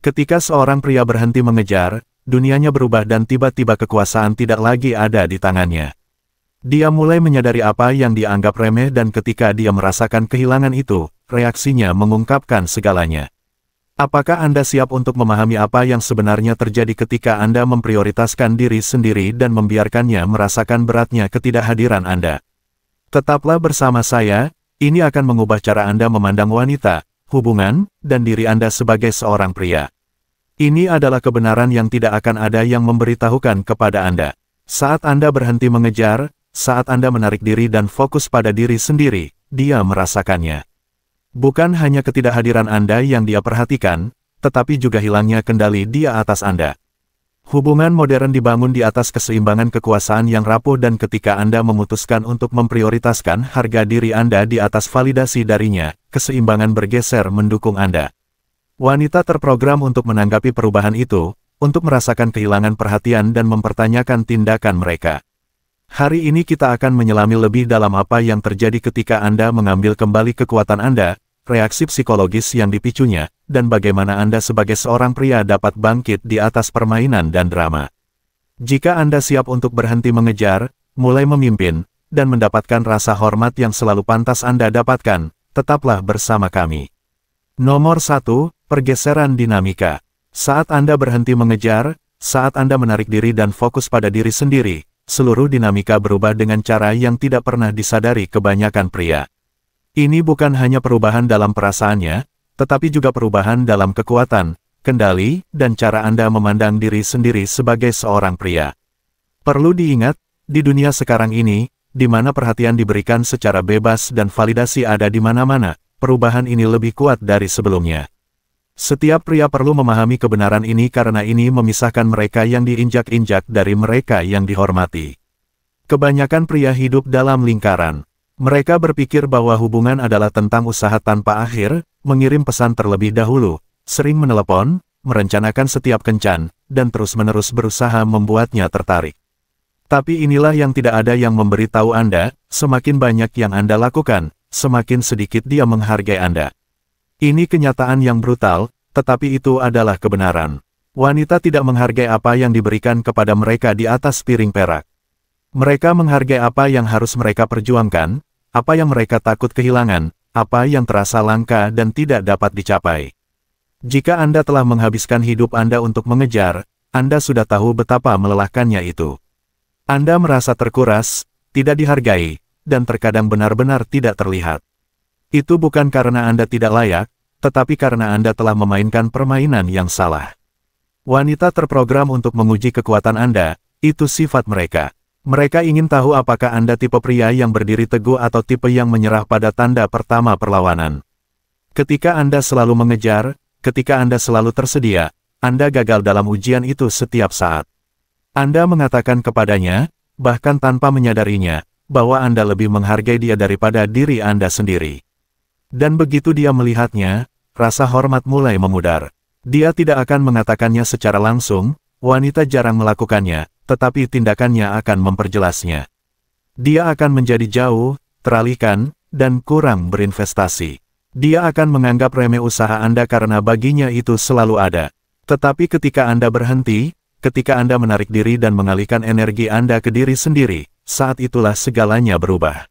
Ketika seorang pria berhenti mengejar, dunianya berubah dan tiba-tiba kekuasaan tidak lagi ada di tangannya. Dia mulai menyadari apa yang dianggap remeh dan ketika dia merasakan kehilangan itu, reaksinya mengungkapkan segalanya. Apakah Anda siap untuk memahami apa yang sebenarnya terjadi ketika Anda memprioritaskan diri sendiri dan membiarkannya merasakan beratnya ketidakhadiran Anda? Tetaplah bersama saya, ini akan mengubah cara Anda memandang wanita, hubungan, dan diri Anda sebagai seorang pria. Ini adalah kebenaran yang tidak akan ada yang memberitahukan kepada Anda. Saat Anda berhenti mengejar, saat Anda menarik diri dan fokus pada diri sendiri, dia merasakannya. Bukan hanya ketidakhadiran Anda yang dia perhatikan, tetapi juga hilangnya kendali dia atas Anda. Hubungan modern dibangun di atas keseimbangan kekuasaan yang rapuh dan ketika Anda memutuskan untuk memprioritaskan harga diri Anda di atas validasi darinya, keseimbangan bergeser mendukung Anda. Wanita terprogram untuk menanggapi perubahan itu, untuk merasakan kehilangan perhatian dan mempertanyakan tindakan mereka. Hari ini kita akan menyelami lebih dalam apa yang terjadi ketika Anda mengambil kembali kekuatan Anda, reaksi psikologis yang dipicunya, dan bagaimana Anda sebagai seorang pria dapat bangkit di atas permainan dan drama. Jika Anda siap untuk berhenti mengejar, mulai memimpin, dan mendapatkan rasa hormat yang selalu pantas Anda dapatkan, tetaplah bersama kami. Nomor 1, pergeseran dinamika. Saat Anda berhenti mengejar, saat Anda menarik diri dan fokus pada diri sendiri, seluruh dinamika berubah dengan cara yang tidak pernah disadari kebanyakan pria. Ini bukan hanya perubahan dalam perasaannya, tetapi juga perubahan dalam kekuatan, kendali, dan cara Anda memandang diri sendiri sebagai seorang pria. Perlu diingat, di dunia sekarang ini, di mana perhatian diberikan secara bebas dan validasi ada di mana-mana, perubahan ini lebih kuat dari sebelumnya. Setiap pria perlu memahami kebenaran ini karena ini memisahkan mereka yang diinjak-injak dari mereka yang dihormati. Kebanyakan pria hidup dalam lingkaran. Mereka berpikir bahwa hubungan adalah tentang usaha tanpa akhir, mengirim pesan terlebih dahulu, sering menelepon, merencanakan setiap kencan, dan terus-menerus berusaha membuatnya tertarik. Tapi inilah yang tidak ada yang memberitahu Anda, semakin banyak yang Anda lakukan, semakin sedikit dia menghargai Anda. Ini kenyataan yang brutal, tetapi itu adalah kebenaran. Wanita tidak menghargai apa yang diberikan kepada mereka di atas piring perak. Mereka menghargai apa yang harus mereka perjuangkan, apa yang mereka takut kehilangan, apa yang terasa langka dan tidak dapat dicapai. Jika Anda telah menghabiskan hidup Anda untuk mengejar, Anda sudah tahu betapa melelahkannya itu. Anda merasa terkuras, tidak dihargai, dan terkadang benar-benar tidak terlihat. Itu bukan karena Anda tidak layak, tetapi karena Anda telah memainkan permainan yang salah. Wanita terprogram untuk menguji kekuatan Anda, itu sifat mereka. Mereka ingin tahu apakah Anda tipe pria yang berdiri teguh atau tipe yang menyerah pada tanda pertama perlawanan. Ketika Anda selalu mengejar, ketika Anda selalu tersedia, Anda gagal dalam ujian itu setiap saat. Anda mengatakan kepadanya, bahkan tanpa menyadarinya, bahwa Anda lebih menghargai dia daripada diri Anda sendiri. Dan begitu dia melihatnya, rasa hormat mulai memudar. Dia tidak akan mengatakannya secara langsung, wanita jarang melakukannya, tetapi tindakannya akan memperjelasnya. Dia akan menjadi jauh, teralihkan, dan kurang berinvestasi. Dia akan menganggap remeh usaha Anda karena baginya itu selalu ada. Tetapi ketika Anda berhenti, ketika Anda menarik diri dan mengalihkan energi Anda ke diri sendiri, saat itulah segalanya berubah.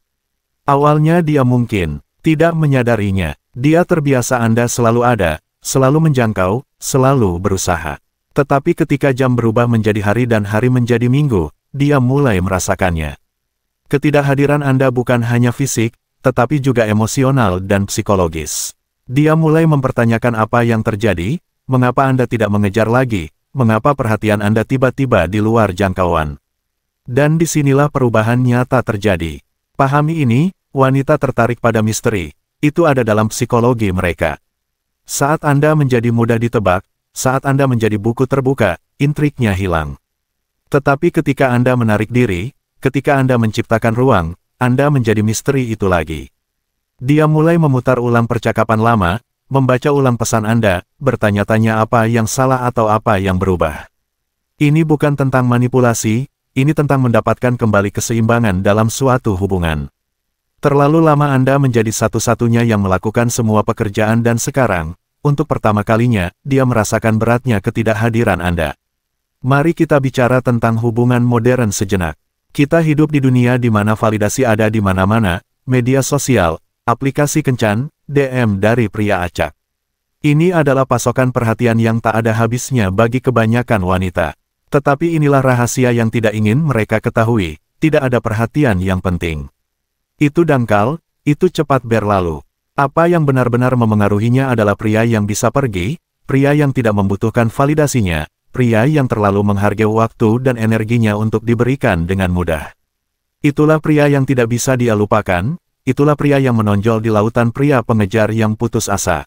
Awalnya dia mungkin tidak menyadarinya. Dia terbiasa Anda selalu ada, selalu menjangkau, selalu berusaha. Tetapi ketika jam berubah menjadi hari dan hari menjadi minggu, dia mulai merasakannya. Ketidakhadiran Anda bukan hanya fisik, tetapi juga emosional dan psikologis. Dia mulai mempertanyakan apa yang terjadi, mengapa Anda tidak mengejar lagi, mengapa perhatian Anda tiba-tiba di luar jangkauan. Dan disinilah perubahan nyata terjadi. Pahami ini, wanita tertarik pada misteri, itu ada dalam psikologi mereka. Saat Anda menjadi mudah ditebak, saat Anda menjadi buku terbuka, intriknya hilang. Tetapi ketika Anda menarik diri, ketika Anda menciptakan ruang, Anda menjadi misteri itu lagi. Dia mulai memutar ulang percakapan lama, membaca ulang pesan Anda, bertanya-tanya apa yang salah atau apa yang berubah. Ini bukan tentang manipulasi, ini tentang mendapatkan kembali keseimbangan dalam suatu hubungan. Terlalu lama Anda menjadi satu-satunya yang melakukan semua pekerjaan dan sekarang, untuk pertama kalinya, dia merasakan beratnya ketidakhadiran Anda. Mari kita bicara tentang hubungan modern sejenak. Kita hidup di dunia di mana validasi ada di mana-mana, media sosial, aplikasi kencan, DM dari pria acak. Ini adalah pasokan perhatian yang tak ada habisnya bagi kebanyakan wanita. Tetapi inilah rahasia yang tidak ingin mereka ketahui, tidak ada perhatian yang penting. Itu dangkal, itu cepat berlalu. Apa yang benar-benar memengaruhinya adalah pria yang bisa pergi, pria yang tidak membutuhkan validasinya, pria yang terlalu menghargai waktu dan energinya untuk diberikan dengan mudah. Itulah pria yang tidak bisa dia lupakan, itulah pria yang menonjol di lautan pria pengejar yang putus asa.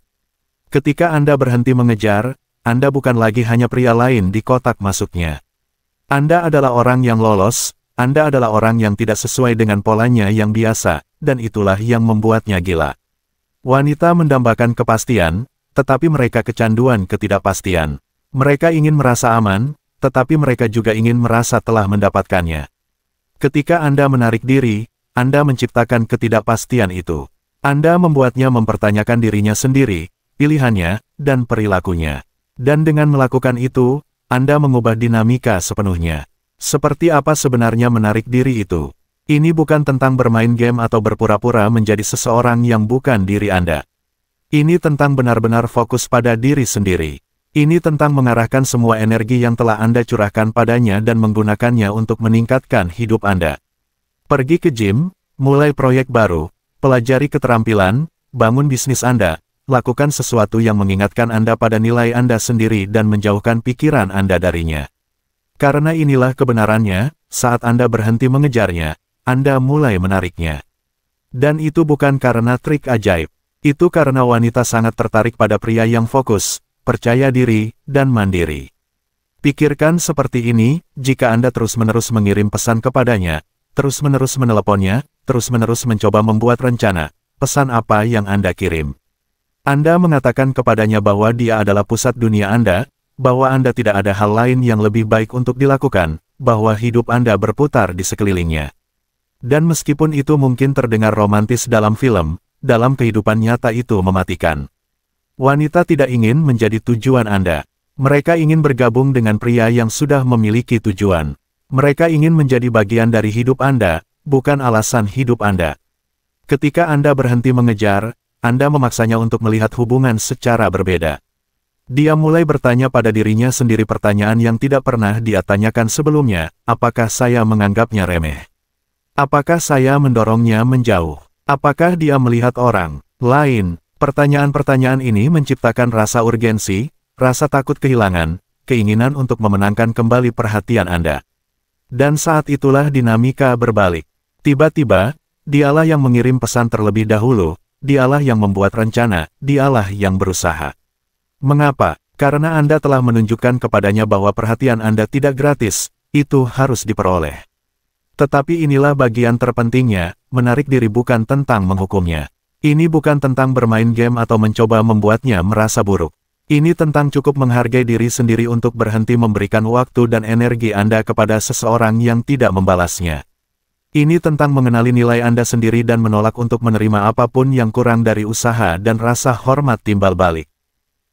Ketika Anda berhenti mengejar, Anda bukan lagi hanya pria lain di kotak masuknya. Anda adalah orang yang lolos, Anda adalah orang yang tidak sesuai dengan polanya yang biasa, dan itulah yang membuatnya gila. Wanita mendambakan kepastian, tetapi mereka kecanduan ketidakpastian. Mereka ingin merasa aman, tetapi mereka juga ingin merasa telah mendapatkannya. Ketika Anda menarik diri, Anda menciptakan ketidakpastian itu. Anda membuatnya mempertanyakan dirinya sendiri, pilihannya, dan perilakunya. Dan dengan melakukan itu, Anda mengubah dinamika sepenuhnya. Seperti apa sebenarnya menarik diri itu? Ini bukan tentang bermain game atau berpura-pura menjadi seseorang yang bukan diri Anda. Ini tentang benar-benar fokus pada diri sendiri. Ini tentang mengarahkan semua energi yang telah Anda curahkan padanya dan menggunakannya untuk meningkatkan hidup Anda. Pergi ke gym, mulai proyek baru, pelajari keterampilan, bangun bisnis Anda, lakukan sesuatu yang mengingatkan Anda pada nilai Anda sendiri dan menjauhkan pikiran Anda darinya. Karena inilah kebenarannya, saat Anda berhenti mengejarnya, Anda mulai menariknya. Dan itu bukan karena trik ajaib. Itu karena wanita sangat tertarik pada pria yang fokus, percaya diri, dan mandiri. Pikirkan seperti ini, jika Anda terus-menerus mengirim pesan kepadanya, terus-menerus meneleponnya, terus-menerus mencoba membuat rencana, pesan apa yang Anda kirim? Anda mengatakan kepadanya bahwa dia adalah pusat dunia Anda, bahwa Anda tidak ada hal lain yang lebih baik untuk dilakukan, bahwa hidup Anda berputar di sekelilingnya. Dan meskipun itu mungkin terdengar romantis dalam film, dalam kehidupan nyata itu mematikan. Wanita tidak ingin menjadi tujuan Anda. Mereka ingin bergabung dengan pria yang sudah memiliki tujuan. Mereka ingin menjadi bagian dari hidup Anda, bukan alasan hidup Anda. Ketika Anda berhenti mengejar, Anda memaksanya untuk melihat hubungan secara berbeda. Dia mulai bertanya pada dirinya sendiri pertanyaan yang tidak pernah dia tanyakan sebelumnya, apakah saya menganggapnya remeh? Apakah saya mendorongnya menjauh? Apakah dia melihat orang lain? Pertanyaan-pertanyaan ini menciptakan rasa urgensi, rasa takut kehilangan, keinginan untuk memenangkan kembali perhatian Anda. Dan saat itulah dinamika berbalik. Tiba-tiba, dialah yang mengirim pesan terlebih dahulu, dialah yang membuat rencana, dialah yang berusaha. Mengapa? Karena Anda telah menunjukkan kepadanya bahwa perhatian Anda tidak gratis, itu harus diperoleh. Tetapi inilah bagian terpentingnya, menarik diri bukan tentang menghukumnya. Ini bukan tentang bermain game atau mencoba membuatnya merasa buruk. Ini tentang cukup menghargai diri sendiri untuk berhenti memberikan waktu dan energi Anda kepada seseorang yang tidak membalasnya. Ini tentang mengenali nilai Anda sendiri dan menolak untuk menerima apapun yang kurang dari usaha dan rasa hormat timbal balik.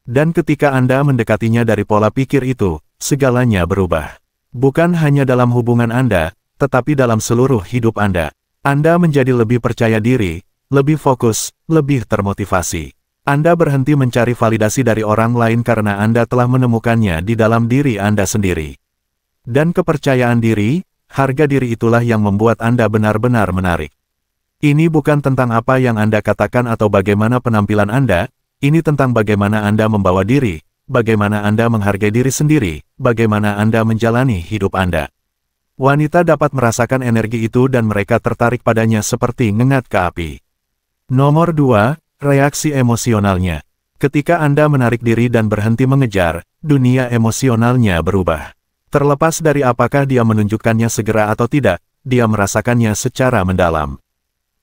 Dan ketika Anda mendekatinya dari pola pikir itu, segalanya berubah. Bukan hanya dalam hubungan Anda, tetapi dalam seluruh hidup Anda. Anda menjadi lebih percaya diri, lebih fokus, lebih termotivasi. Anda berhenti mencari validasi dari orang lain karena Anda telah menemukannya di dalam diri Anda sendiri. Dan kepercayaan diri, harga diri itulah yang membuat Anda benar-benar menarik. Ini bukan tentang apa yang Anda katakan atau bagaimana penampilan Anda, ini tentang bagaimana Anda membawa diri, bagaimana Anda menghargai diri sendiri, bagaimana Anda menjalani hidup Anda. Wanita dapat merasakan energi itu dan mereka tertarik padanya seperti ngengat ke api. Nomor 2, reaksi emosionalnya. Ketika Anda menarik diri dan berhenti mengejar, dunia emosionalnya berubah. Terlepas dari apakah dia menunjukkannya segera atau tidak, dia merasakannya secara mendalam.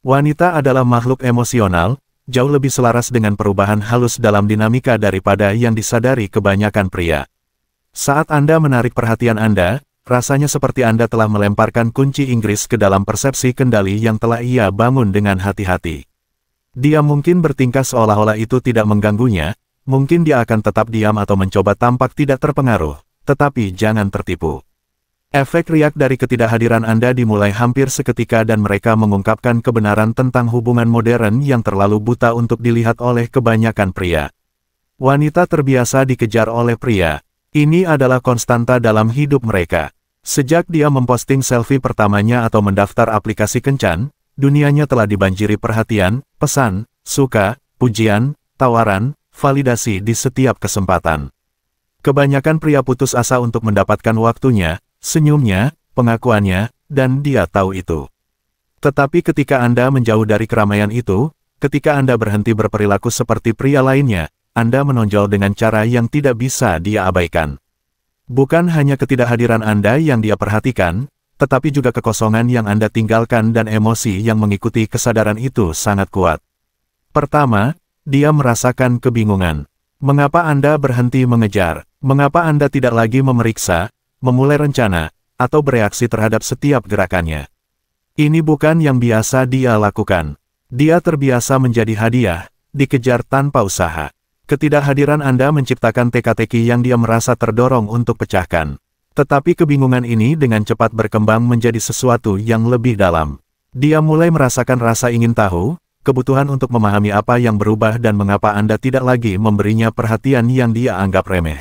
Wanita adalah makhluk emosional, jauh lebih selaras dengan perubahan halus dalam dinamika daripada yang disadari kebanyakan pria. Saat Anda menarik perhatian Anda, rasanya seperti Anda telah melemparkan kunci Inggris ke dalam persepsi kendali yang telah ia bangun dengan hati-hati. Dia mungkin bertingkah seolah-olah itu tidak mengganggunya, mungkin dia akan tetap diam atau mencoba tampak tidak terpengaruh, tetapi jangan tertipu. Efek riak dari ketidakhadiran Anda dimulai hampir seketika dan mereka mengungkapkan kebenaran tentang hubungan modern yang terlalu buta untuk dilihat oleh kebanyakan pria. Wanita terbiasa dikejar oleh pria. Ini adalah konstanta dalam hidup mereka. Sejak dia memposting selfie pertamanya atau mendaftar aplikasi kencan, dunianya telah dibanjiri perhatian, pesan, suka, pujian, tawaran, validasi di setiap kesempatan. Kebanyakan pria putus asa untuk mendapatkan waktunya, senyumnya, pengakuannya, dan dia tahu itu. Tetapi ketika Anda menjauh dari keramaian itu, ketika Anda berhenti berperilaku seperti pria lainnya, Anda menonjol dengan cara yang tidak bisa dia abaikan. Bukan hanya ketidakhadiran Anda yang dia perhatikan, tetapi juga kekosongan yang Anda tinggalkan dan emosi yang mengikuti kesadaran itu sangat kuat. Pertama, dia merasakan kebingungan. Mengapa Anda berhenti mengejar? Mengapa Anda tidak lagi memeriksa, memulai rencana, atau bereaksi terhadap setiap gerakannya? Ini bukan yang biasa dia lakukan. Dia terbiasa menjadi hadiah, dikejar tanpa usaha. Ketidakhadiran Anda menciptakan teka-teki yang dia merasa terdorong untuk pecahkan. Tetapi kebingungan ini dengan cepat berkembang menjadi sesuatu yang lebih dalam. Dia mulai merasakan rasa ingin tahu, kebutuhan untuk memahami apa yang berubah dan mengapa Anda tidak lagi memberinya perhatian yang dia anggap remeh.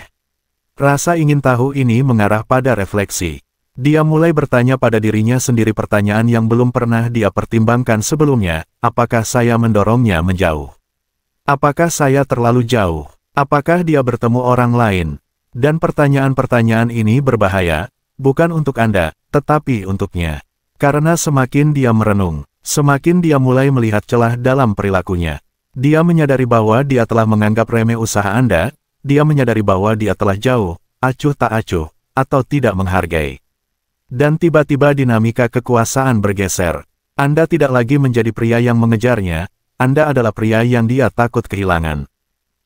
Rasa ingin tahu ini mengarah pada refleksi. Dia mulai bertanya pada dirinya sendiri pertanyaan yang belum pernah dia pertimbangkan sebelumnya, apakah saya mendorongnya menjauh? Apakah saya terlalu jauh? Apakah dia bertemu orang lain? Dan pertanyaan-pertanyaan ini berbahaya, bukan untuk Anda, tetapi untuknya. Karena semakin dia merenung, semakin dia mulai melihat celah dalam perilakunya. Dia menyadari bahwa dia telah menganggap remeh usaha Anda, dia menyadari bahwa dia telah jauh, acuh tak acuh, atau tidak menghargai. Dan tiba-tiba dinamika kekuasaan bergeser. Anda tidak lagi menjadi pria yang mengejarnya, Anda adalah pria yang dia takut kehilangan.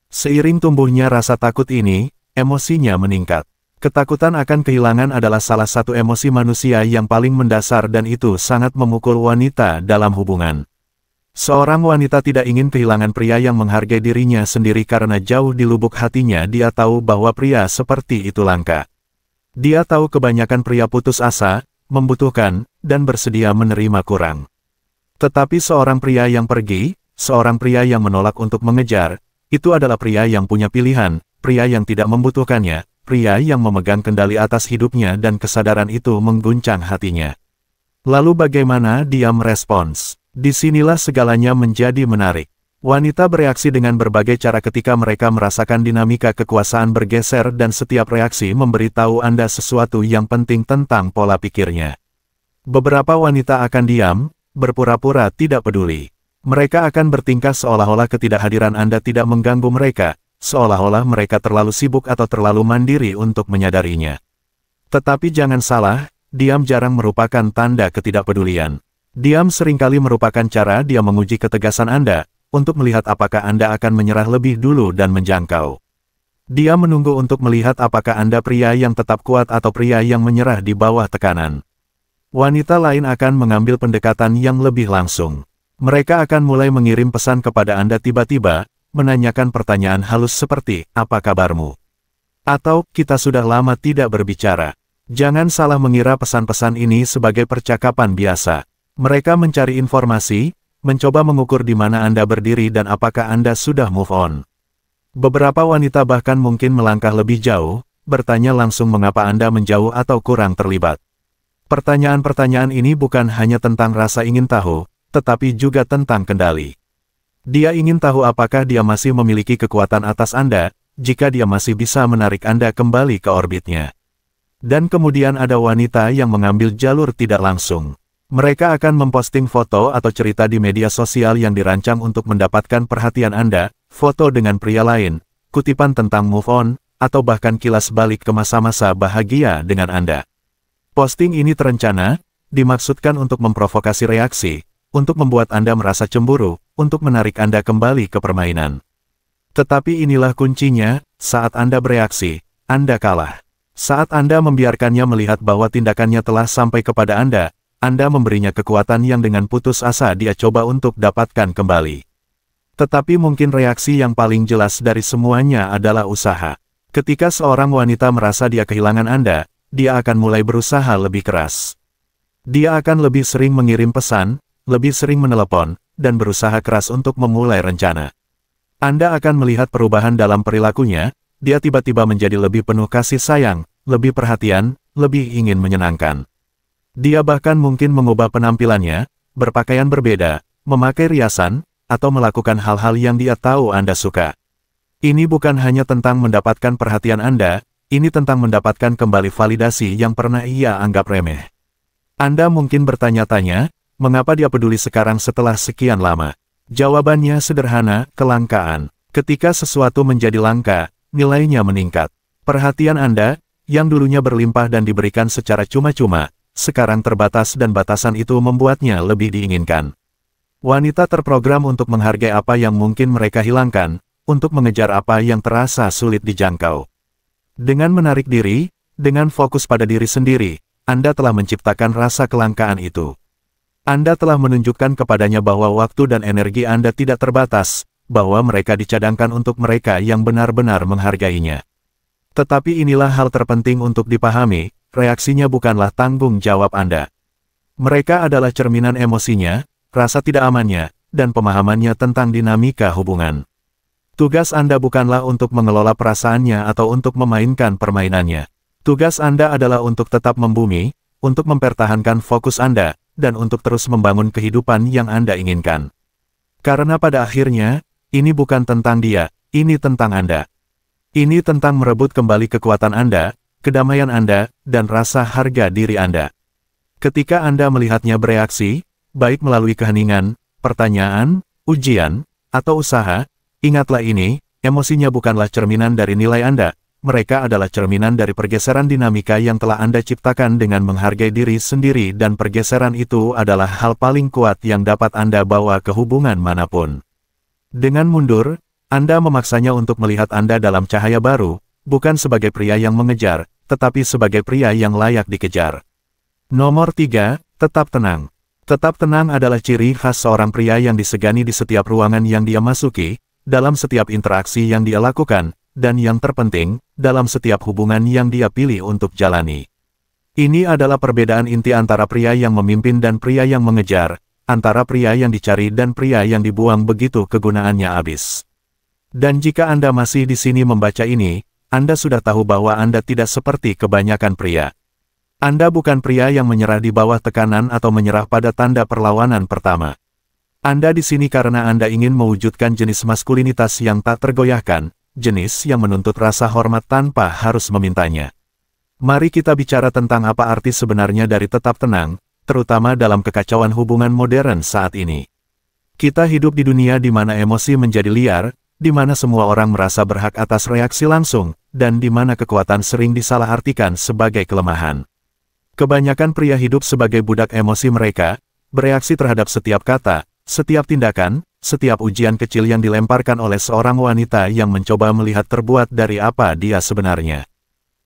Seiring tumbuhnya rasa takut ini, emosinya meningkat. Ketakutan akan kehilangan adalah salah satu emosi manusia yang paling mendasar dan itu sangat memukul wanita dalam hubungan. Seorang wanita tidak ingin kehilangan pria yang menghargai dirinya sendiri karena jauh di lubuk hatinya dia tahu bahwa pria seperti itu langka. Dia tahu kebanyakan pria putus asa, membutuhkan, dan bersedia menerima kurang. Tetapi seorang pria yang pergi, seorang pria yang menolak untuk mengejar, itu adalah pria yang punya pilihan, pria yang tidak membutuhkannya, pria yang memegang kendali atas hidupnya dan kesadaran itu mengguncang hatinya. Lalu bagaimana dia merespons? Disinilah segalanya menjadi menarik. Wanita bereaksi dengan berbagai cara ketika mereka merasakan dinamika kekuasaan bergeser dan setiap reaksi memberitahu Anda sesuatu yang penting tentang pola pikirnya. Beberapa wanita akan diam, berpura-pura tidak peduli. Mereka akan bertingkah seolah-olah ketidakhadiran Anda tidak mengganggu mereka, seolah-olah mereka terlalu sibuk atau terlalu mandiri untuk menyadarinya. Tetapi jangan salah, diam jarang merupakan tanda ketidakpedulian. Diam seringkali merupakan cara dia menguji ketegasan Anda, untuk melihat apakah Anda akan menyerah lebih dulu dan menjangkau. Dia menunggu untuk melihat apakah Anda pria yang tetap kuat atau pria yang menyerah di bawah tekanan. Wanita lain akan mengambil pendekatan yang lebih langsung. Mereka akan mulai mengirim pesan kepada Anda tiba-tiba, menanyakan pertanyaan halus seperti, apa kabarmu? Atau, kita sudah lama tidak berbicara. Jangan salah mengira pesan-pesan ini sebagai percakapan biasa. Mereka mencari informasi, mencoba mengukur di mana Anda berdiri dan apakah Anda sudah move on. Beberapa wanita bahkan mungkin melangkah lebih jauh, bertanya langsung mengapa Anda menjauh atau kurang terlibat. Pertanyaan-pertanyaan ini bukan hanya tentang rasa ingin tahu, tetapi juga tentang kendali. Dia ingin tahu apakah dia masih memiliki kekuatan atas Anda, jika dia masih bisa menarik Anda kembali ke orbitnya. Dan kemudian ada wanita yang mengambil jalur tidak langsung. Mereka akan memposting foto atau cerita di media sosial yang dirancang untuk mendapatkan perhatian Anda, foto dengan pria lain, kutipan tentang move on, atau bahkan kilas balik ke masa-masa bahagia dengan Anda. Posting ini terencana, dimaksudkan untuk memprovokasi reaksi, untuk membuat Anda merasa cemburu, untuk menarik Anda kembali ke permainan. Tetapi inilah kuncinya, saat Anda bereaksi, Anda kalah. Saat Anda membiarkannya melihat bahwa tindakannya telah sampai kepada Anda memberinya kekuatan yang dengan putus asa dia coba untuk dapatkan kembali. Tetapi mungkin reaksi yang paling jelas dari semuanya adalah usaha. Ketika seorang wanita merasa dia kehilangan Anda, dia akan mulai berusaha lebih keras. Dia akan lebih sering mengirim pesan, lebih sering menelepon, dan berusaha keras untuk memulai rencana. Anda akan melihat perubahan dalam perilakunya, dia tiba-tiba menjadi lebih penuh kasih sayang, lebih perhatian, lebih ingin menyenangkan. Dia bahkan mungkin mengubah penampilannya, berpakaian berbeda, memakai riasan, atau melakukan hal-hal yang dia tahu Anda suka. Ini bukan hanya tentang mendapatkan perhatian Anda, ini tentang mendapatkan kembali validasi yang pernah ia anggap remeh. Anda mungkin bertanya-tanya, mengapa dia peduli sekarang setelah sekian lama? Jawabannya sederhana, kelangkaan. Ketika sesuatu menjadi langka, nilainya meningkat. Perhatian Anda, yang dulunya berlimpah dan diberikan secara cuma-cuma, sekarang terbatas dan batasan itu membuatnya lebih diinginkan. Wanita terprogram untuk menghargai apa yang mungkin mereka hilangkan, untuk mengejar apa yang terasa sulit dijangkau. Dengan menarik diri, dengan fokus pada diri sendiri, Anda telah menciptakan rasa kelangkaan itu. Anda telah menunjukkan kepadanya bahwa waktu dan energi Anda tidak terbatas, bahwa mereka dicadangkan untuk mereka yang benar-benar menghargainya. Tetapi inilah hal terpenting untuk dipahami, reaksinya bukanlah tanggung jawab Anda. Mereka adalah cerminan emosinya, rasa tidak amannya, dan pemahamannya tentang dinamika hubungan. Tugas Anda bukanlah untuk mengelola perasaannya atau untuk memainkan permainannya. Tugas Anda adalah untuk tetap membumi, untuk mempertahankan fokus Anda, dan untuk terus membangun kehidupan yang Anda inginkan. Karena pada akhirnya, ini bukan tentang dia, ini tentang Anda. Ini tentang merebut kembali kekuatan Anda, kedamaian Anda, dan rasa harga diri Anda. Ketika Anda melihatnya bereaksi, baik melalui keheningan, pertanyaan, ujian, atau usaha, ingatlah ini, emosinya bukanlah cerminan dari nilai Anda, mereka adalah cerminan dari pergeseran dinamika yang telah Anda ciptakan dengan menghargai diri sendiri dan pergeseran itu adalah hal paling kuat yang dapat Anda bawa ke hubungan manapun. Dengan mundur, Anda memaksanya untuk melihat Anda dalam cahaya baru, bukan sebagai pria yang mengejar, tetapi sebagai pria yang layak dikejar. Nomor 3, tetap tenang. Tetap tenang adalah ciri khas seorang pria yang disegani di setiap ruangan yang dia masuki, dalam setiap interaksi yang dia lakukan, dan yang terpenting, dalam setiap hubungan yang dia pilih untuk jalani. Ini adalah perbedaan inti antara pria yang memimpin dan pria yang mengejar, antara pria yang dicari dan pria yang dibuang begitu kegunaannya habis. Dan jika Anda masih di sini membaca ini, Anda sudah tahu bahwa Anda tidak seperti kebanyakan pria. Anda bukan pria yang menyerah di bawah tekanan atau menyerah pada tanda perlawanan pertama. Anda di sini karena Anda ingin mewujudkan jenis maskulinitas yang tak tergoyahkan, jenis yang menuntut rasa hormat tanpa harus memintanya. Mari kita bicara tentang apa arti sebenarnya dari tetap tenang, terutama dalam kekacauan hubungan modern saat ini. Kita hidup di dunia di mana emosi menjadi liar, di mana semua orang merasa berhak atas reaksi langsung, dan di mana kekuatan sering disalahartikan sebagai kelemahan. Kebanyakan pria hidup sebagai budak emosi mereka, bereaksi terhadap setiap kata, setiap tindakan, setiap ujian kecil yang dilemparkan oleh seorang wanita yang mencoba melihat terbuat dari apa dia sebenarnya.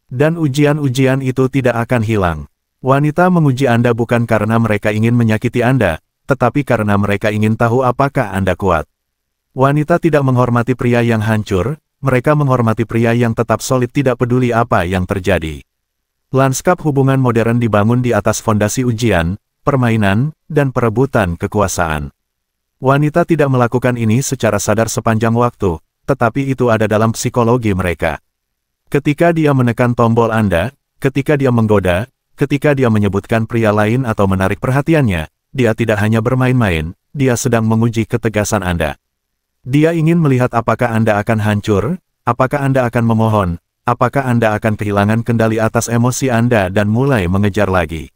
Dan ujian-ujian itu tidak akan hilang. Wanita menguji Anda bukan karena mereka ingin menyakiti Anda, tetapi karena mereka ingin tahu apakah Anda kuat. Wanita tidak menghormati pria yang hancur, mereka menghormati pria yang tetap solid tidak peduli apa yang terjadi. Lanskap hubungan modern dibangun di atas fondasi ujian, permainan, dan perebutan kekuasaan. Wanita tidak melakukan ini secara sadar sepanjang waktu, tetapi itu ada dalam psikologi mereka. Ketika dia menekan tombol Anda, ketika dia menggoda, ketika dia menyebutkan pria lain atau menarik perhatiannya, dia tidak hanya bermain-main, dia sedang menguji ketegasan Anda. Dia ingin melihat apakah Anda akan hancur, apakah Anda akan memohon, apakah Anda akan kehilangan kendali atas emosi Anda dan mulai mengejar lagi.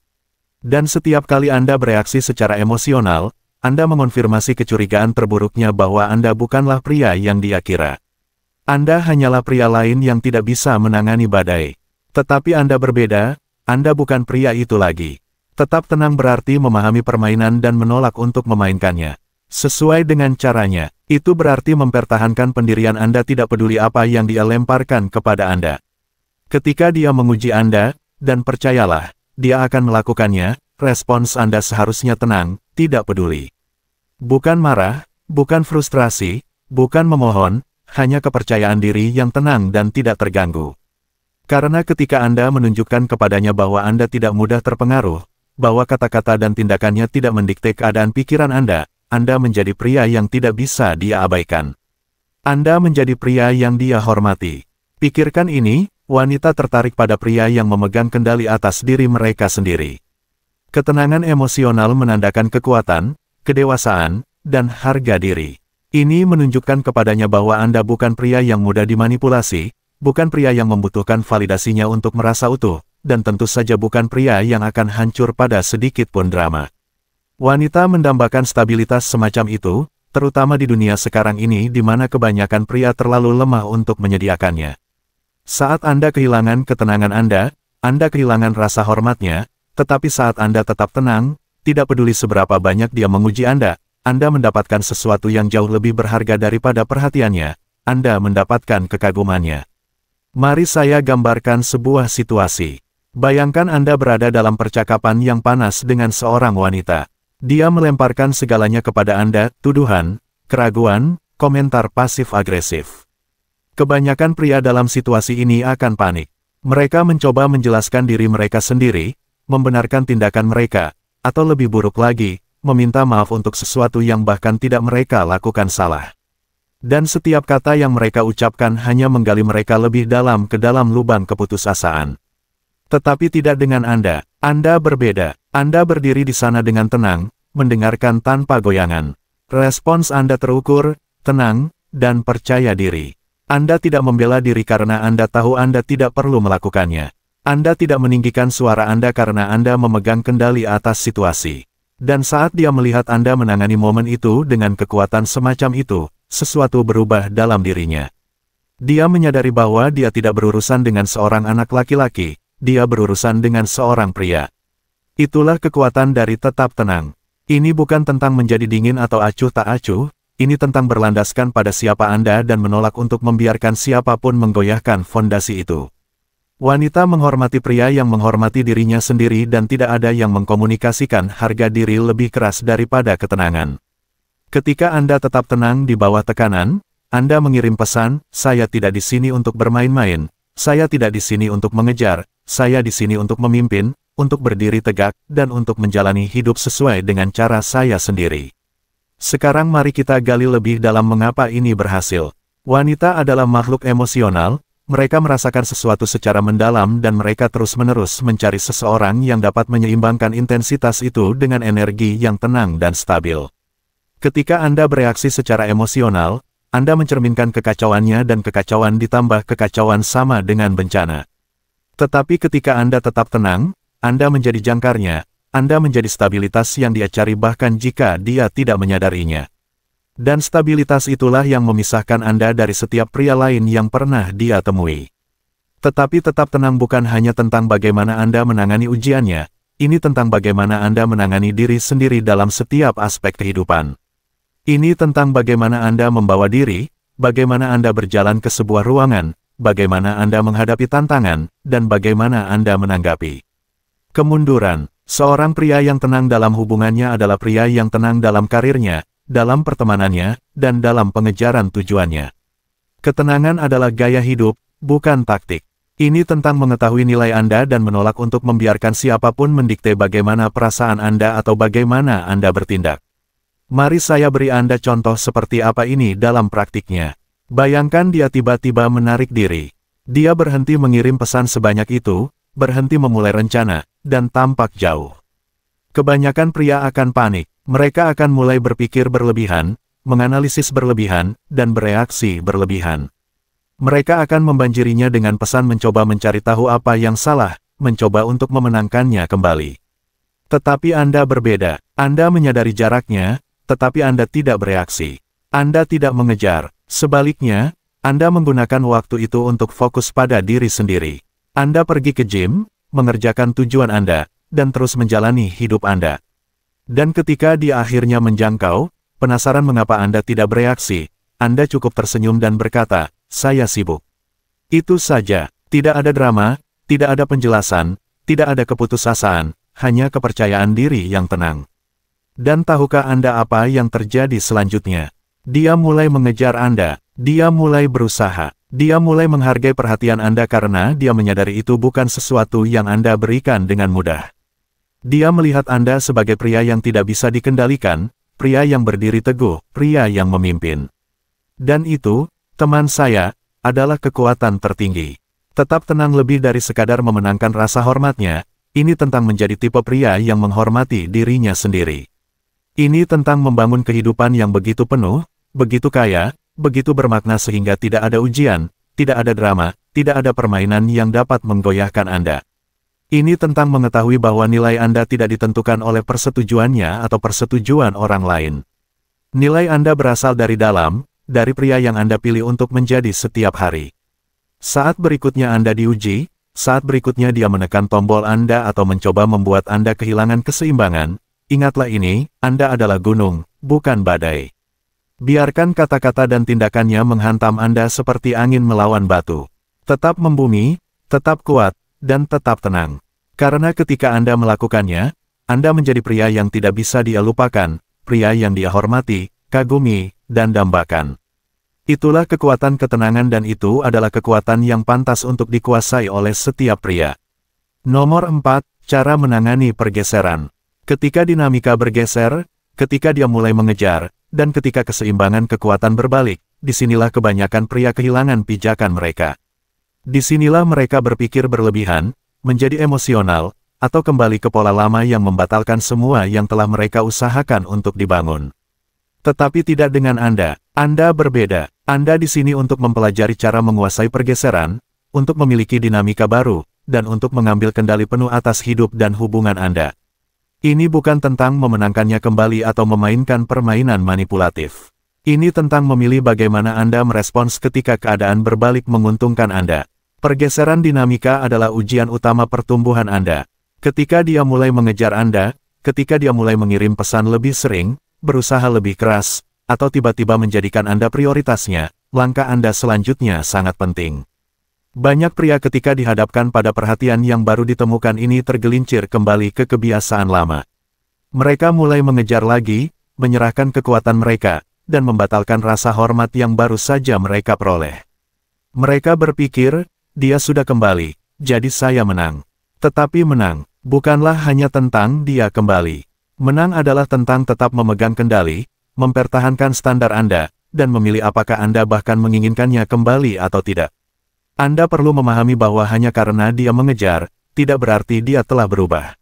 Dan setiap kali Anda bereaksi secara emosional, Anda mengonfirmasi kecurigaan terburuknya bahwa Anda bukanlah pria yang dia kira. Anda hanyalah pria lain yang tidak bisa menangani badai. Tetapi Anda berbeda, Anda bukan pria itu lagi. Tetap tenang berarti memahami permainan dan menolak untuk memainkannya. Sesuai dengan caranya, itu berarti mempertahankan pendirian Anda tidak peduli apa yang dia lemparkan kepada Anda. Ketika dia menguji Anda, dan percayalah, dia akan melakukannya, respons Anda seharusnya tenang, tidak peduli. Bukan marah, bukan frustrasi, bukan memohon, hanya kepercayaan diri yang tenang dan tidak terganggu. Karena ketika Anda menunjukkan kepadanya bahwa Anda tidak mudah terpengaruh, bahwa kata-kata dan tindakannya tidak mendikte keadaan pikiran Anda menjadi pria yang tidak bisa dia abaikan. Anda menjadi pria yang dia hormati. Pikirkan ini, wanita tertarik pada pria yang memegang kendali atas diri mereka sendiri. Ketenangan emosional menandakan kekuatan, kedewasaan, dan harga diri. Ini menunjukkan kepadanya bahwa Anda bukan pria yang mudah dimanipulasi, bukan pria yang membutuhkan validasinya untuk merasa utuh, dan tentu saja bukan pria yang akan hancur pada sedikit pun drama. Wanita mendambakan stabilitas semacam itu, terutama di dunia sekarang ini di mana kebanyakan pria terlalu lemah untuk menyediakannya. Saat Anda kehilangan ketenangan Anda kehilangan rasa hormatnya, tetapi saat Anda tetap tenang, tidak peduli seberapa banyak dia menguji Anda mendapatkan sesuatu yang jauh lebih berharga daripada perhatiannya, Anda mendapatkan kekagumannya. Mari saya gambarkan sebuah situasi. Bayangkan Anda berada dalam percakapan yang panas dengan seorang wanita. Dia melemparkan segalanya kepada Anda, tuduhan, keraguan, komentar pasif-agresif. Kebanyakan pria dalam situasi ini akan panik. Mereka mencoba menjelaskan diri mereka sendiri, membenarkan tindakan mereka, atau lebih buruk lagi, meminta maaf untuk sesuatu yang bahkan tidak mereka lakukan salah. Dan setiap kata yang mereka ucapkan hanya menggali mereka lebih dalam ke dalam lubang keputusasaan. Tetapi tidak dengan Anda. Anda berbeda. Anda berdiri di sana dengan tenang, mendengarkan tanpa goyangan. Respons Anda terukur, tenang, dan percaya diri. Anda tidak membela diri karena Anda tahu Anda tidak perlu melakukannya. Anda tidak meninggikan suara Anda karena Anda memegang kendali atas situasi. Dan saat dia melihat Anda menangani momen itu dengan kekuatan semacam itu, sesuatu berubah dalam dirinya. Dia menyadari bahwa dia tidak berurusan dengan seorang anak laki-laki, dia berurusan dengan seorang pria. Itulah kekuatan dari tetap tenang. Ini bukan tentang menjadi dingin atau acuh tak acuh, ini tentang berlandaskan pada siapa Anda dan menolak untuk membiarkan siapapun menggoyahkan fondasi itu. Wanita menghormati pria yang menghormati dirinya sendiri dan tidak ada yang mengkomunikasikan harga diri lebih keras daripada ketenangan. Ketika Anda tetap tenang di bawah tekanan, Anda mengirim pesan, saya tidak di sini untuk bermain-main, saya tidak di sini untuk mengejar, saya di sini untuk memimpin, untuk berdiri tegak, dan untuk menjalani hidup sesuai dengan cara saya sendiri. Sekarang mari kita gali lebih dalam mengapa ini berhasil. Wanita adalah makhluk emosional, mereka merasakan sesuatu secara mendalam dan mereka terus-menerus mencari seseorang yang dapat menyeimbangkan intensitas itu dengan energi yang tenang dan stabil. Ketika Anda bereaksi secara emosional, Anda mencerminkan kekacauannya dan kekacauan ditambah kekacauan sama dengan bencana. Tetapi ketika Anda tetap tenang, Anda menjadi jangkarnya, Anda menjadi stabilitas yang dia cari bahkan jika dia tidak menyadarinya. Dan stabilitas itulah yang memisahkan Anda dari setiap pria lain yang pernah dia temui. Tetapi tetap tenang bukan hanya tentang bagaimana Anda menangani ujiannya, ini tentang bagaimana Anda menangani diri sendiri dalam setiap aspek kehidupan. Ini tentang bagaimana Anda membawa diri, bagaimana Anda berjalan ke sebuah ruangan, bagaimana Anda menghadapi tantangan, dan bagaimana Anda menanggapi kemunduran. Seorang pria yang tenang dalam hubungannya adalah pria yang tenang dalam karirnya, dalam pertemanannya, dan dalam pengejaran tujuannya. Ketenangan adalah gaya hidup, bukan taktik. Ini tentang mengetahui nilai Anda dan menolak untuk membiarkan siapapun mendikte bagaimana perasaan Anda atau bagaimana Anda bertindak. Mari saya beri Anda contoh seperti apa ini dalam praktiknya. Bayangkan dia tiba-tiba menarik diri. Dia berhenti mengirim pesan sebanyak itu, berhenti memulai rencana, dan tampak jauh. Kebanyakan pria akan panik. Mereka akan mulai berpikir berlebihan, menganalisis berlebihan, dan bereaksi berlebihan. Mereka akan membanjirinya dengan pesan mencoba mencari tahu apa yang salah, mencoba untuk memenangkannya kembali. Tetapi Anda berbeda. Anda menyadari jaraknya, tetapi Anda tidak bereaksi. Anda tidak mengejar. Sebaliknya, Anda menggunakan waktu itu untuk fokus pada diri sendiri. Anda pergi ke gym, mengerjakan tujuan Anda, dan terus menjalani hidup Anda. Dan ketika dia akhirnya menjangkau, penasaran mengapa Anda tidak bereaksi, Anda cukup tersenyum dan berkata, saya sibuk. Itu saja, tidak ada drama, tidak ada penjelasan, tidak ada keputusasaan, hanya kepercayaan diri yang tenang. Dan tahukah Anda apa yang terjadi selanjutnya? Dia mulai mengejar Anda. Dia mulai berusaha. Dia mulai menghargai perhatian Anda karena dia menyadari itu bukan sesuatu yang Anda berikan dengan mudah. Dia melihat Anda sebagai pria yang tidak bisa dikendalikan, pria yang berdiri teguh, pria yang memimpin. Dan itu, teman saya, adalah kekuatan tertinggi. Tetap tenang lebih dari sekadar memenangkan rasa hormatnya, ini tentang menjadi tipe pria yang menghormati dirinya sendiri. Ini tentang membangun kehidupan yang begitu penuh, begitu kaya, begitu bermakna sehingga tidak ada ujian, tidak ada drama, tidak ada permainan yang dapat menggoyahkan Anda. Ini tentang mengetahui bahwa nilai Anda tidak ditentukan oleh persetujuannya atau persetujuan orang lain. Nilai Anda berasal dari dalam, dari pria yang Anda pilih untuk menjadi setiap hari. Saat berikutnya Anda diuji, saat berikutnya dia menekan tombol Anda atau mencoba membuat Anda kehilangan keseimbangan, ingatlah ini, Anda adalah gunung, bukan badai. Biarkan kata-kata dan tindakannya menghantam Anda seperti angin melawan batu. Tetap membumi, tetap kuat, dan tetap tenang. Karena ketika Anda melakukannya, Anda menjadi pria yang tidak bisa dia lupakan, pria yang dia hormati, kagumi, dan dambakan. Itulah kekuatan ketenangan dan itu adalah kekuatan yang pantas untuk dikuasai oleh setiap pria. Nomor 4, cara menangani pergeseran. Ketika dinamika bergeser, ketika dia mulai mengejar, dan ketika keseimbangan kekuatan berbalik, disinilah kebanyakan pria kehilangan pijakan mereka. Disinilah mereka berpikir berlebihan, menjadi emosional, atau kembali ke pola lama yang membatalkan semua yang telah mereka usahakan untuk dibangun. Tetapi tidak dengan Anda. Anda berbeda. Anda di sini untuk mempelajari cara menguasai pergeseran, untuk memiliki dinamika baru, dan untuk mengambil kendali penuh atas hidup dan hubungan Anda. Ini bukan tentang memenangkannya kembali atau memainkan permainan manipulatif. Ini tentang memilih bagaimana Anda merespons ketika keadaan berbalik menguntungkan Anda. Pergeseran dinamika adalah ujian utama pertumbuhan Anda. Ketika dia mulai mengejar Anda, ketika dia mulai mengirim pesan lebih sering, berusaha lebih keras, atau tiba-tiba menjadikan Anda prioritasnya, langkah Anda selanjutnya sangat penting. Banyak pria ketika dihadapkan pada perhatian yang baru ditemukan ini tergelincir kembali ke kebiasaan lama. Mereka mulai mengejar lagi, menyerahkan kekuatan mereka, dan membatalkan rasa hormat yang baru saja mereka peroleh. Mereka berpikir, dia sudah kembali, jadi saya menang. Tetapi menang, bukanlah hanya tentang dia kembali. Menang adalah tentang tetap memegang kendali, mempertahankan standar Anda, dan memilih apakah Anda bahkan menginginkannya kembali atau tidak. Anda perlu memahami bahwa hanya karena dia mengejar, tidak berarti dia telah berubah.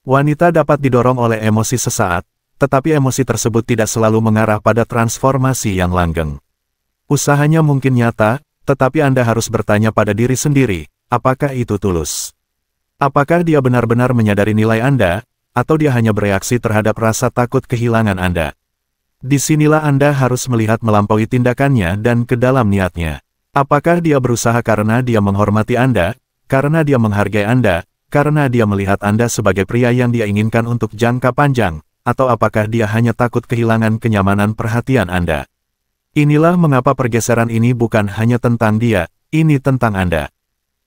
Wanita dapat didorong oleh emosi sesaat, tetapi emosi tersebut tidak selalu mengarah pada transformasi yang langgeng. Usahanya mungkin nyata, tetapi Anda harus bertanya pada diri sendiri, apakah itu tulus? Apakah dia benar-benar menyadari nilai Anda, atau dia hanya bereaksi terhadap rasa takut kehilangan Anda? Disinilah Anda harus melihat melampaui tindakannya dan ke dalam niatnya. Apakah dia berusaha karena dia menghormati Anda, karena dia menghargai Anda, karena dia melihat Anda sebagai pria yang dia inginkan untuk jangka panjang, atau apakah dia hanya takut kehilangan kenyamanan perhatian Anda? Inilah mengapa pergeseran ini bukan hanya tentang dia, ini tentang Anda.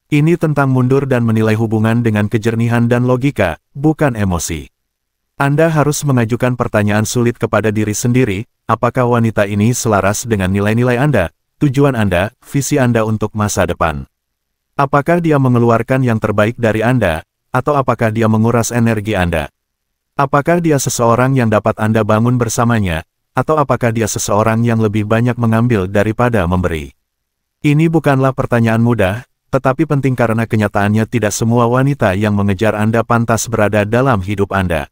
Ini tentang mundur dan menilai hubungan dengan kejernihan dan logika, bukan emosi. Anda harus mengajukan pertanyaan sulit kepada diri sendiri, apakah wanita ini selaras dengan nilai-nilai Anda, tujuan Anda, visi Anda untuk masa depan? Apakah dia mengeluarkan yang terbaik dari Anda, atau apakah dia menguras energi Anda? Apakah dia seseorang yang dapat Anda bangun bersamanya, atau apakah dia seseorang yang lebih banyak mengambil daripada memberi? Ini bukanlah pertanyaan mudah, tetapi penting karena kenyataannya tidak semua wanita yang mengejar Anda pantas berada dalam hidup Anda.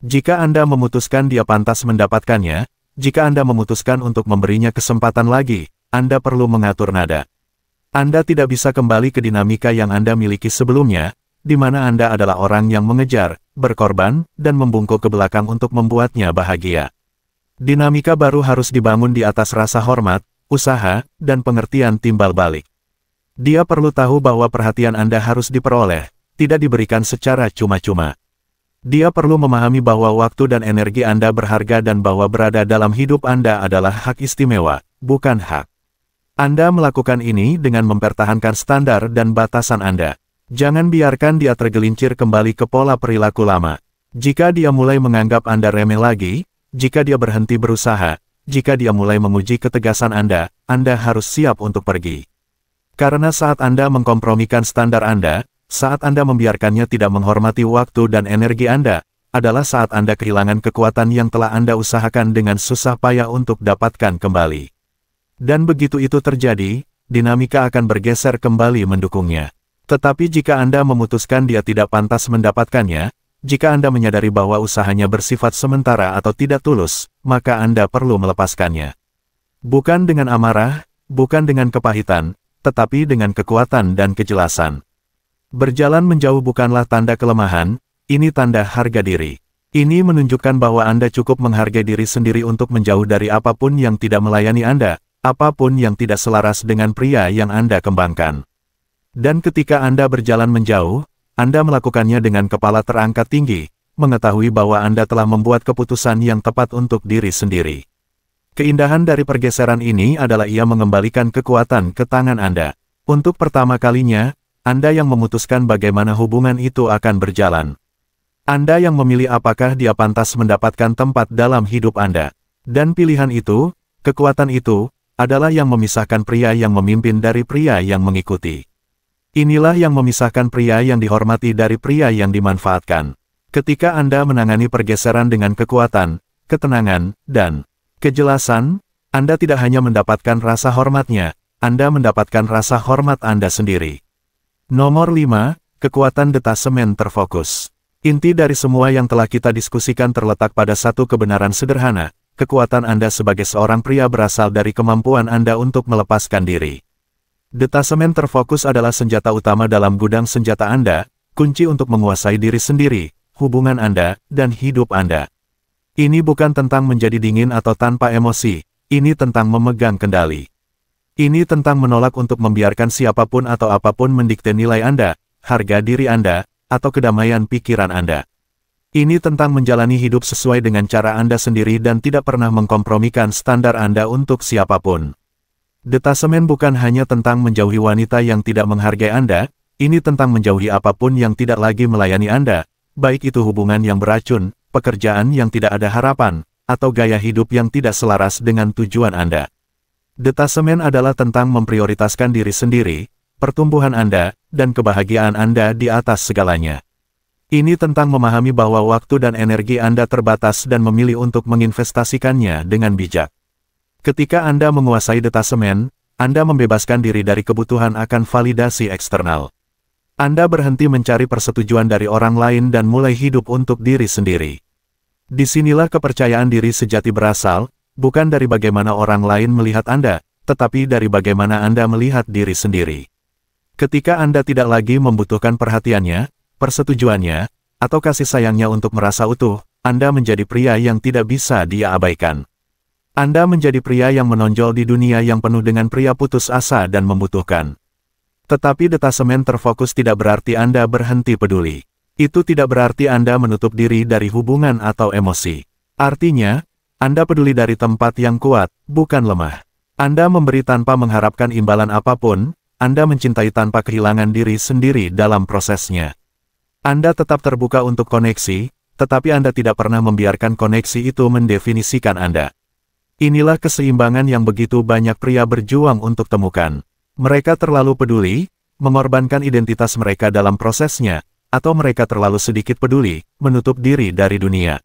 Jika Anda memutuskan dia pantas mendapatkannya, jika Anda memutuskan untuk memberinya kesempatan lagi, Anda perlu mengatur nada. Anda tidak bisa kembali ke dinamika yang Anda miliki sebelumnya, di mana Anda adalah orang yang mengejar, berkorban, dan membungkuk ke belakang untuk membuatnya bahagia. Dinamika baru harus dibangun di atas rasa hormat, usaha, dan pengertian timbal balik. Dia perlu tahu bahwa perhatian Anda harus diperoleh, tidak diberikan secara cuma-cuma. Dia perlu memahami bahwa waktu dan energi Anda berharga dan bahwa berada dalam hidup Anda adalah hak istimewa, bukan hak. Anda melakukan ini dengan mempertahankan standar dan batasan Anda. Jangan biarkan dia tergelincir kembali ke pola perilaku lama. Jika dia mulai menganggap Anda remeh lagi, jika dia berhenti berusaha, jika dia mulai menguji ketegasan Anda harus siap untuk pergi. Karena saat Anda mengkompromikan standar Anda, saat Anda membiarkannya tidak menghormati waktu dan energi Anda, adalah saat Anda kehilangan kekuatan yang telah Anda usahakan dengan susah payah untuk dapatkan kembali. Dan begitu itu terjadi, dinamika akan bergeser kembali mendukungnya. Tetapi jika Anda memutuskan dia tidak pantas mendapatkannya, jika Anda menyadari bahwa usahanya bersifat sementara atau tidak tulus, maka Anda perlu melepaskannya. Bukan dengan amarah, bukan dengan kepahitan, tetapi dengan kekuatan dan kejelasan. Berjalan menjauh bukanlah tanda kelemahan, ini tanda harga diri. Ini menunjukkan bahwa Anda cukup menghargai diri sendiri untuk menjauh dari apapun yang tidak melayani Anda, apapun yang tidak selaras dengan pria yang Anda kembangkan. Dan ketika Anda berjalan menjauh, Anda melakukannya dengan kepala terangkat tinggi, mengetahui bahwa Anda telah membuat keputusan yang tepat untuk diri sendiri. Keindahan dari pergeseran ini adalah ia mengembalikan kekuatan ke tangan Anda. Untuk pertama kalinya, Anda yang memutuskan bagaimana hubungan itu akan berjalan. Anda yang memilih apakah dia pantas mendapatkan tempat dalam hidup Anda. Dan pilihan itu, kekuatan itu, adalah yang memisahkan pria yang memimpin dari pria yang mengikuti. Inilah yang memisahkan pria yang dihormati dari pria yang dimanfaatkan. Ketika Anda menangani pergeseran dengan kekuatan, ketenangan, dan kejelasan, Anda tidak hanya mendapatkan rasa hormatnya, Anda mendapatkan rasa hormat Anda sendiri. Nomor 5, kekuatan detasemen terfokus. Inti dari semua yang telah kita diskusikan terletak pada satu kebenaran sederhana, kekuatan Anda sebagai seorang pria berasal dari kemampuan Anda untuk melepaskan diri. Detasemen terfokus adalah senjata utama dalam gudang senjata Anda, kunci untuk menguasai diri sendiri, hubungan Anda, dan hidup Anda. Ini bukan tentang menjadi dingin atau tanpa emosi, ini tentang memegang kendali. Ini tentang menolak untuk membiarkan siapapun atau apapun mendikte nilai Anda, harga diri Anda, atau kedamaian pikiran Anda. Ini tentang menjalani hidup sesuai dengan cara Anda sendiri dan tidak pernah mengkompromikan standar Anda untuk siapapun. Detasemen bukan hanya tentang menjauhi wanita yang tidak menghargai Anda, ini tentang menjauhi apapun yang tidak lagi melayani Anda, baik itu hubungan yang beracun, pekerjaan yang tidak ada harapan, atau gaya hidup yang tidak selaras dengan tujuan Anda. Detasemen adalah tentang memprioritaskan diri sendiri, pertumbuhan Anda, dan kebahagiaan Anda di atas segalanya. Ini tentang memahami bahwa waktu dan energi Anda terbatas dan memilih untuk menginvestasikannya dengan bijak. Ketika Anda menguasai detasemen, Anda membebaskan diri dari kebutuhan akan validasi eksternal. Anda berhenti mencari persetujuan dari orang lain dan mulai hidup untuk diri sendiri. Disinilah kepercayaan diri sejati berasal, bukan dari bagaimana orang lain melihat Anda, tetapi dari bagaimana Anda melihat diri sendiri. Ketika Anda tidak lagi membutuhkan perhatiannya, persetujuannya, atau kasih sayangnya untuk merasa utuh, Anda menjadi pria yang tidak bisa dia abaikan. Anda menjadi pria yang menonjol di dunia yang penuh dengan pria putus asa dan membutuhkan. Tetapi detasemen terfokus tidak berarti Anda berhenti peduli. Itu tidak berarti Anda menutup diri dari hubungan atau emosi. Artinya, Anda peduli dari tempat yang kuat, bukan lemah. Anda memberi tanpa mengharapkan imbalan apapun, Anda mencintai tanpa kehilangan diri sendiri dalam prosesnya. Anda tetap terbuka untuk koneksi, tetapi Anda tidak pernah membiarkan koneksi itu mendefinisikan Anda. Inilah keseimbangan yang begitu banyak pria berjuang untuk temukan. Mereka terlalu peduli, mengorbankan identitas mereka dalam prosesnya, atau mereka terlalu sedikit peduli, menutup diri dari dunia.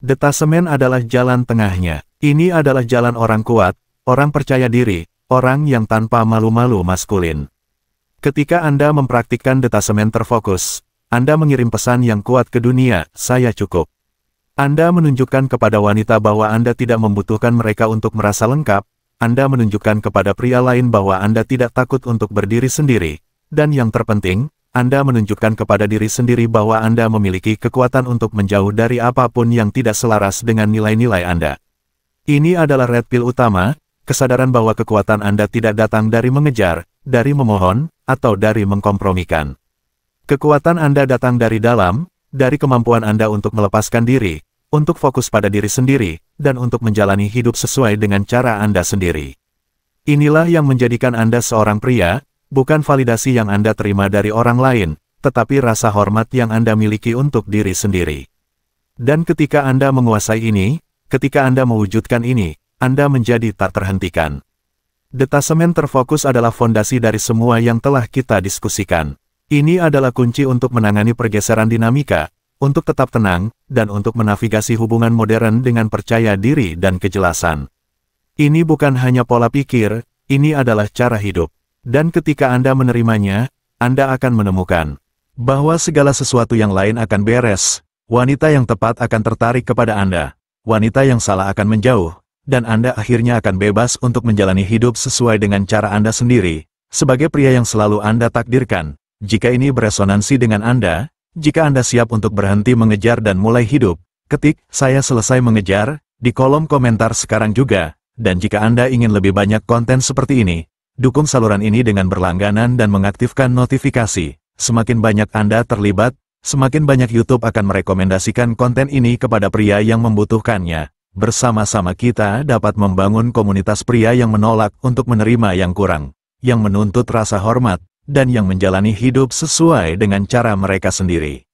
Detasemen adalah jalan tengahnya. Ini adalah jalan orang kuat, orang percaya diri, orang yang tanpa malu-malu maskulin. Ketika Anda mempraktikkan detasemen terfokus, Anda mengirim pesan yang kuat ke dunia, saya cukup. Anda menunjukkan kepada wanita bahwa Anda tidak membutuhkan mereka untuk merasa lengkap, Anda menunjukkan kepada pria lain bahwa Anda tidak takut untuk berdiri sendiri, dan yang terpenting, Anda menunjukkan kepada diri sendiri bahwa Anda memiliki kekuatan untuk menjauh dari apapun yang tidak selaras dengan nilai-nilai Anda. Ini adalah red pill utama, kesadaran bahwa kekuatan Anda tidak datang dari mengejar, dari memohon, atau dari mengkompromikan. Kekuatan Anda datang dari dalam, dari kemampuan Anda untuk melepaskan diri, untuk fokus pada diri sendiri, dan untuk menjalani hidup sesuai dengan cara Anda sendiri. Inilah yang menjadikan Anda seorang pria, bukan validasi yang Anda terima dari orang lain, tetapi rasa hormat yang Anda miliki untuk diri sendiri. Dan ketika Anda menguasai ini, ketika Anda mewujudkan ini, Anda menjadi tak terhentikan. Detasemen terfokus adalah fondasi dari semua yang telah kita diskusikan. Ini adalah kunci untuk menangani pergeseran dinamika, untuk tetap tenang, dan untuk menavigasi hubungan modern dengan percaya diri dan kejelasan. Ini bukan hanya pola pikir, ini adalah cara hidup. Dan ketika Anda menerimanya, Anda akan menemukan bahwa segala sesuatu yang lain akan beres. Wanita yang tepat akan tertarik kepada Anda. Wanita yang salah akan menjauh. Dan Anda akhirnya akan bebas untuk menjalani hidup sesuai dengan cara Anda sendiri, sebagai pria yang selalu Anda takdirkan. Jika ini beresonansi dengan Anda, jika Anda siap untuk berhenti mengejar dan mulai hidup, ketik "Saya selesai mengejar" di kolom komentar sekarang juga. Dan jika Anda ingin lebih banyak konten seperti ini, dukung saluran ini dengan berlangganan dan mengaktifkan notifikasi. Semakin banyak Anda terlibat, semakin banyak YouTube akan merekomendasikan konten ini kepada pria yang membutuhkannya. Bersama-sama kita dapat membangun komunitas pria yang menolak untuk menerima yang kurang, yang menuntut rasa hormat, dan yang menjalani hidup sesuai dengan cara mereka sendiri.